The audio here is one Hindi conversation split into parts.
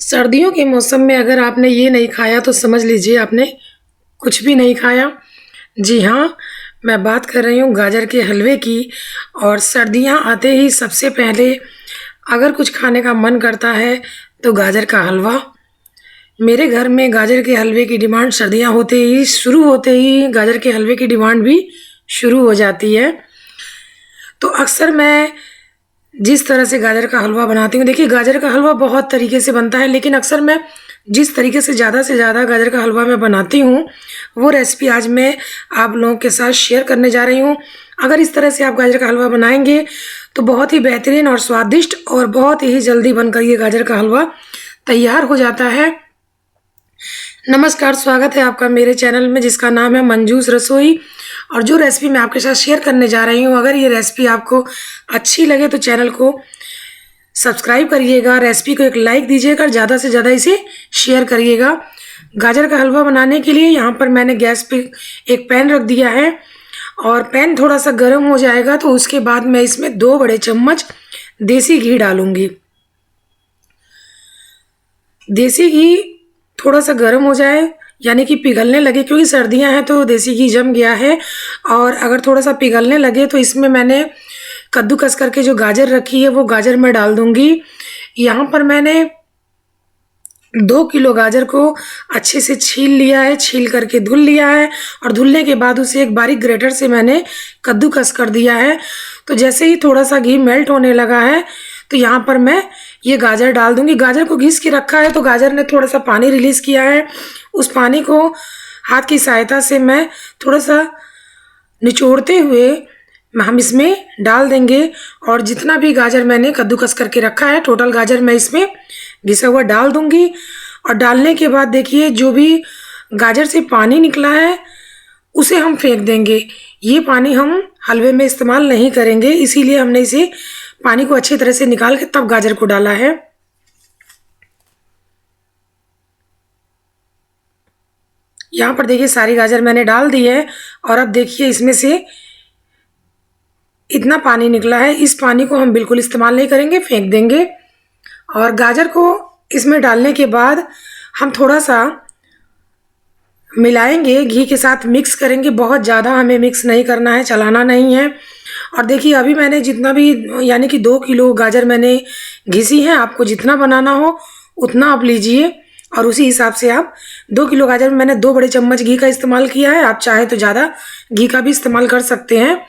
सर्दियों के मौसम में अगर आपने ये नहीं खाया तो समझ लीजिए आपने कुछ भी नहीं खाया। जी हाँ, मैं बात कर रही हूँ गाजर के हलवे की। और सर्दियाँ आते ही सबसे पहले अगर कुछ खाने का मन करता है तो गाजर का हलवा। मेरे घर में गाजर के हलवे की डिमांड सर्दियाँ होते ही गाजर के हलवे की डिमांड भी शुरू हो जाती है। तो अक्सर मैं जिस तरह से गाजर का हलवा बनाती हूँ, देखिए गाजर का हलवा बहुत तरीके से बनता है, लेकिन अक्सर मैं जिस तरीके से ज़्यादा गाजर का हलवा मैं बनाती हूँ वो रेसिपी आज मैं आप लोगों के साथ शेयर करने जा रही हूँ। अगर इस तरह से आप गाजर का हलवा बनाएंगे तो बहुत ही बेहतरीन और स्वादिष्ट और बहुत ही जल्दी बनकर ये गाजर का हलवा तैयार हो जाता है। नमस्कार, स्वागत है आपका मेरे चैनल में जिसका नाम है मंजूस रसोई। और जो रेसिपी मैं आपके साथ शेयर करने जा रही हूँ, अगर ये रेसिपी आपको अच्छी लगे तो चैनल को सब्सक्राइब करिएगा, रेसिपी को एक लाइक दीजिएगा और ज़्यादा से ज़्यादा इसे शेयर करिएगा। गाजर का हलवा बनाने के लिए यहाँ पर मैंने गैस पे एक पैन रख दिया है और पैन थोड़ा सा गर्म हो जाएगा तो उसके बाद मैं इसमें 2 बड़े चम्मच देसी घी डालूंगी। देसी घी थोड़ा सा गर्म हो जाए यानी कि पिघलने लगे, क्योंकि सर्दियां हैं तो देसी घी जम गया है। और अगर थोड़ा सा पिघलने लगे तो इसमें मैंने कद्दूकस करके जो गाजर रखी है वो गाजर मैं डाल दूंगी। यहाँ पर मैंने 2 किलो गाजर को अच्छे से छील लिया है, छील करके धुल लिया है और धुलने के बाद उसे एक बारीक ग्रेटर से मैंने कद्दूकस कर दिया है। तो जैसे ही थोड़ा सा घी मेल्ट होने लगा है तो यहाँ पर मैं ये गाजर डाल दूंगी। गाजर को घिस के रखा है तो गाजर ने थोड़ा सा पानी रिलीज किया है। उस पानी को हाथ की सहायता से मैं थोड़ा सा निचोड़ते हुए हम इसमें डाल देंगे। और जितना भी गाजर मैंने कद्दूकस करके रखा है टोटल गाजर मैं इसमें घिसा हुआ डाल दूंगी। और डालने के बाद देखिए जो भी गाजर से पानी निकला है उसे हम फेंक देंगे। ये पानी हम हलवे में इस्तेमाल नहीं करेंगे, इसीलिए हमने इसे पानी को अच्छी तरह से निकाल के तब गाजर को डाला है। यहाँ पर देखिए सारी गाजर मैंने डाल दी है और अब देखिए इसमें से इतना पानी निकला है, इस पानी को हम बिल्कुल इस्तेमाल नहीं करेंगे, फेंक देंगे। और गाजर को इसमें डालने के बाद हम थोड़ा सा मिलाएंगे, घी के साथ मिक्स करेंगे। बहुत ज़्यादा हमें मिक्स नहीं करना है, चलाना नहीं है। और देखिए अभी मैंने जितना भी यानी कि 2 किलो गाजर मैंने घिसी है, आपको जितना बनाना हो उतना आप लीजिए और उसी हिसाब से आप 2 किलो गाजर में मैंने 2 बड़े चम्मच घी का इस्तेमाल किया है। आप चाहे तो ज़्यादा घी का भी इस्तेमाल कर सकते हैं।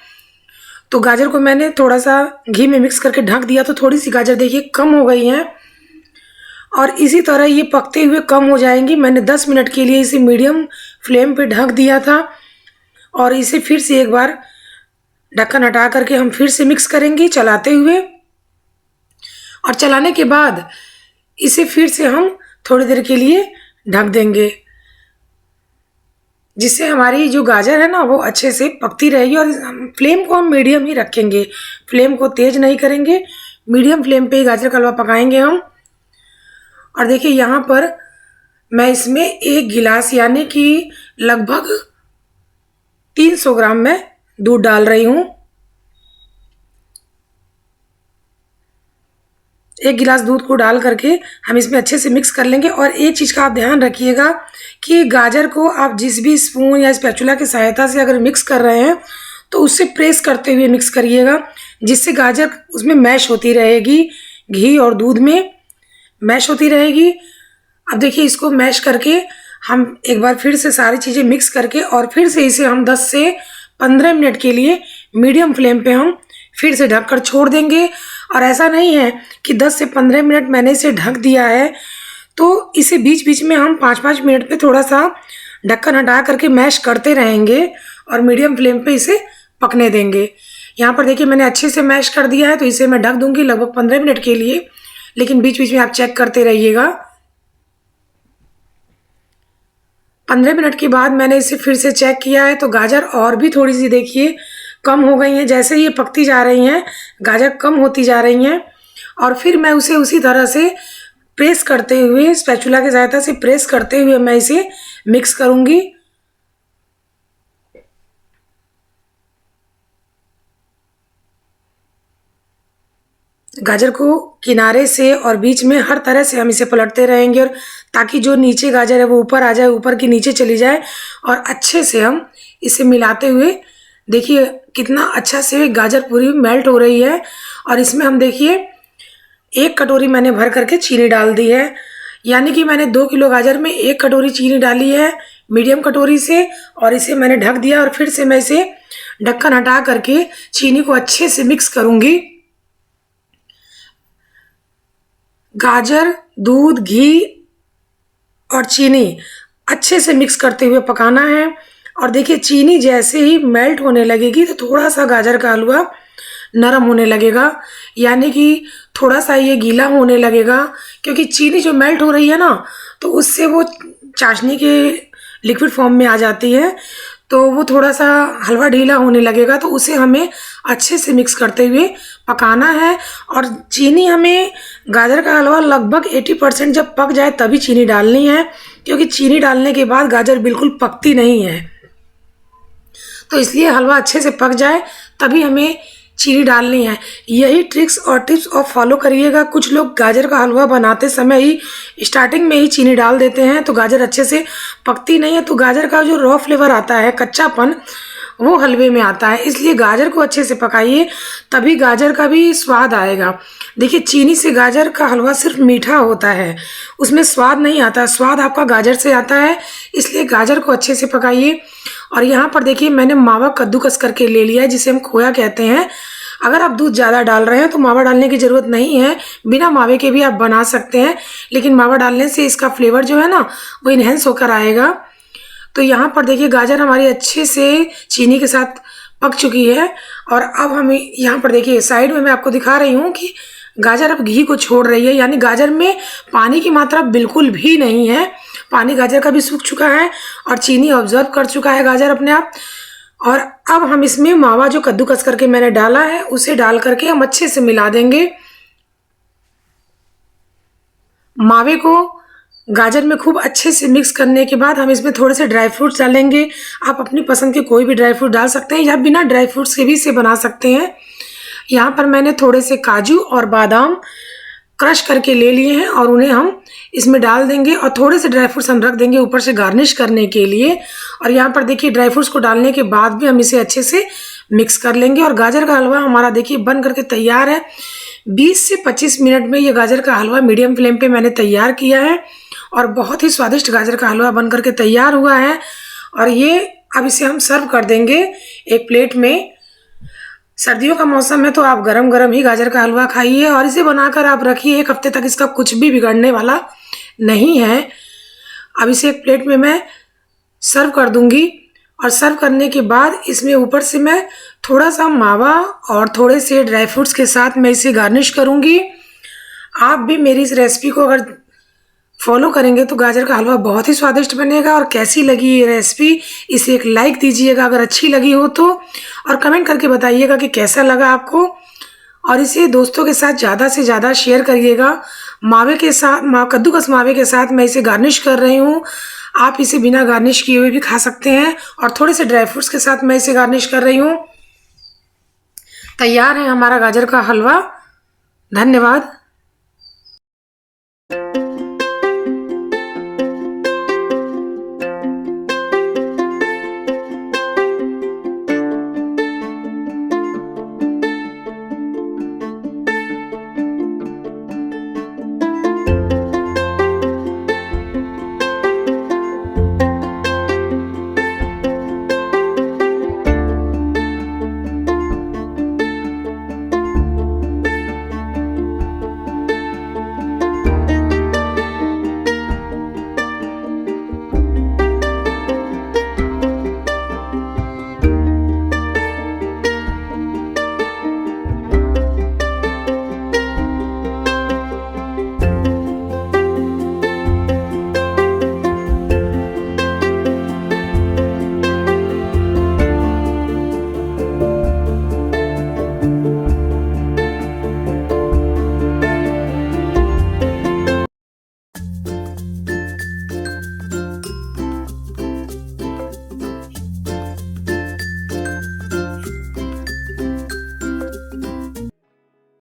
तो गाजर को मैंने थोड़ा सा घी में मिक्स करके ढक दिया तो थोड़ी सी गाजर देखिए कम हो गई है और इसी तरह ये पकते हुए कम हो जाएंगी। मैंने 10 मिनट के लिए इसे मीडियम फ्लेम पे ढक दिया था और इसे फिर से एक बार ढक्कन हटा करके हम फिर से मिक्स करेंगे चलाते हुए। और चलाने के बाद इसे फिर से हम थोड़ी देर के लिए ढक देंगे, जिससे हमारी जो गाजर है ना वो अच्छे से पकती रहेगी। और फ्लेम को हम मीडियम ही रखेंगे, फ्लेम को तेज नहीं करेंगे, मीडियम फ्लेम पे ही गाजर का हलवा पकाएंगे हम। और देखिए यहाँ पर मैं इसमें 1 गिलास यानी कि लगभग 300 ग्राम मैं दूध डाल रही हूँ। 1 गिलास दूध को डाल करके हम इसमें अच्छे से मिक्स कर लेंगे। और एक चीज़ का आप ध्यान रखिएगा कि गाजर को आप जिस भी स्पून या स्पैचुला की सहायता से अगर मिक्स कर रहे हैं तो उससे प्रेस करते हुए मिक्स करिएगा, जिससे गाजर उसमें मैश होती रहेगी, घी और दूध में मैश होती रहेगी। अब देखिए इसको मैश करके हम एक बार फिर से सारी चीज़ें मिक्स करके और फिर से इसे हम 10 से 15 मिनट के लिए मीडियम फ्लेम पे हम फिर से ढककर छोड़ देंगे। और ऐसा नहीं है कि 10 से 15 मिनट मैंने इसे ढक दिया है, तो इसे बीच बीच में हम 5-5 मिनट पे थोड़ा सा ढक्कन हटा करके मैश करते रहेंगे और मीडियम फ्लेम पे इसे पकने देंगे। यहाँ पर देखिए मैंने अच्छे से मैश कर दिया है तो इसे मैं ढक दूंगी लगभग 15 मिनट के लिए, लेकिन बीच बीच में आप चेक करते रहिएगा। 15 मिनट के बाद मैंने इसे फिर से चेक किया है तो गाजर और भी थोड़ी सी देखिए कम हो गई हैं। जैसे ये पकती जा रही हैं गाजर कम होती जा रही हैं। और फिर मैं उसे उसी तरह से प्रेस करते हुए स्पैचुला की सहायता से प्रेस करते हुए मैं इसे मिक्स करूंगी। गाजर को किनारे से और बीच में हर तरह से हम इसे पलटते रहेंगे, और ताकि जो नीचे गाजर है वो ऊपर आ जाए, ऊपर की नीचे चली जाए, और अच्छे से हम इसे मिलाते हुए देखिए कितना अच्छा से गाजर पूरी मेल्ट हो रही है। और इसमें हम देखिए 1 कटोरी मैंने भर करके चीनी डाल दी है, यानी कि मैंने 2 किलो गाजर में 1 कटोरी चीनी डाली है मीडियम कटोरी से, और इसे मैंने ढक दिया। और फिर से मैं इसे ढक्कन हटा करके चीनी को अच्छे से मिक्स करूँगी। गाजर, दूध, घी और चीनी अच्छे से मिक्स करते हुए पकाना है। और देखिए चीनी जैसे ही मेल्ट होने लगेगी तो थोड़ा सा गाजर का हलवा नरम होने लगेगा, यानी कि थोड़ा सा ये गीला होने लगेगा, क्योंकि चीनी जो मेल्ट हो रही है ना तो उससे वो चाशनी के लिक्विड फॉर्म में आ जाती है, तो वो थोड़ा सा हलवा ढीला होने लगेगा। तो उसे हमें अच्छे से मिक्स करते हुए पकाना है। और चीनी हमें गाजर का हलवा लगभग 80% जब पक जाए तभी चीनी डालनी है, क्योंकि चीनी डालने के बाद गाजर बिल्कुल पकती नहीं है। तो इसलिए हलवा अच्छे से पक जाए तभी हमें चीनी डालनी है। यही ट्रिक्स और टिप्स और फॉलो करिएगा। कुछ लोग गाजर का हलवा बनाते समय ही स्टार्टिंग में ही चीनी डाल देते हैं तो गाजर अच्छे से पकती नहीं है, तो गाजर का जो रॉ फ्लेवर आता है, कच्चापन, वो हलवे में आता है। इसलिए गाजर को अच्छे से पकाइए, तभी गाजर का भी स्वाद आएगा। देखिए चीनी से गाजर का हलवा सिर्फ मीठा होता है, उसमें स्वाद नहीं आता, स्वाद आपका गाजर से आता है। इसलिए गाजर को अच्छे से पकाइए। और यहाँ पर देखिए मैंने मावा कद्दूकस करके ले लिया है, जिसे हम खोया कहते हैं। अगर आप दूध ज़्यादा डाल रहे हैं तो मावा डालने की ज़रूरत नहीं है, बिना मावे के भी आप बना सकते हैं, लेकिन मावा डालने से इसका फ्लेवर जो है ना वो इन्हेंस होकर आएगा। तो यहाँ पर देखिए गाजर हमारी अच्छे से चीनी के साथ पक चुकी है। और अब हम यहाँ पर देखिए साइड में मैं आपको दिखा रही हूँ कि गाजर अब घी को छोड़ रही है, यानी गाजर में पानी की मात्रा बिल्कुल भी नहीं है। पानी गाजर का भी सूख चुका है और चीनी ऑब्जर्व कर चुका है गाजर अपने आप। और अब हम इसमें मावा जो कद्दूकस करके मैंने डाला है उसे डाल करके हम अच्छे से मिला देंगे। मावे को गाजर में खूब अच्छे से मिक्स करने के बाद हम इसमें थोड़े से ड्राई फ्रूट्स डालेंगे। आप अपनी पसंद के कोई भी ड्राई फ्रूट डाल सकते हैं, या बिना ड्राई फ्रूट्स के भी इसे बना सकते हैं। यहाँ पर मैंने थोड़े से काजू और बादाम क्रश करके ले लिए हैं और उन्हें हम इसमें डाल देंगे, और थोड़े से ड्राई फ्रूट्स हम रख देंगे ऊपर से गार्निश करने के लिए। और यहाँ पर देखिए ड्राई फ्रूट्स को डालने के बाद भी हम इसे अच्छे से मिक्स कर लेंगे। और गाजर का हलवा हमारा देखिए बन करके तैयार है। 20 से 25 मिनट में ये गाजर का हलवा मीडियम फ्लेम पे मैंने तैयार किया है, और बहुत ही स्वादिष्ट गाजर का हलवा बन करके तैयार हुआ है। और ये अब इसे हम सर्व कर देंगे एक प्लेट में। सर्दियों का मौसम है तो आप गरम गरम ही गाजर का हलवा खाइए, और इसे बनाकर आप रखिए, 1 हफ्ते तक इसका कुछ भी बिगड़ने वाला नहीं है। अब इसे एक प्लेट में मैं सर्व कर दूंगी, और सर्व करने के बाद इसमें ऊपर से मैं थोड़ा सा मावा और थोड़े से ड्राई फ्रूट्स के साथ मैं इसे गार्निश करूंगी। आप भी मेरी इस रेसिपी को अगर फॉलो करेंगे तो गाजर का हलवा बहुत ही स्वादिष्ट बनेगा। और कैसी लगी ये रेसिपी, इसे एक लाइक दीजिएगा अगर अच्छी लगी हो तो, और कमेंट करके बताइएगा कि कैसा लगा आपको। और इसे दोस्तों के साथ ज़्यादा से ज़्यादा शेयर करिएगा। मावे के साथ, कद्दूकस मावे के साथ मैं इसे गार्निश कर रही हूँ। आप इसे बिना गार्निश किए हुए भी खा सकते हैं, और थोड़े से ड्राई फ्रूट्स के साथ मैं इसे गार्निश कर रही हूँ। तैयार है हमारा गाजर का हलवा। धन्यवाद।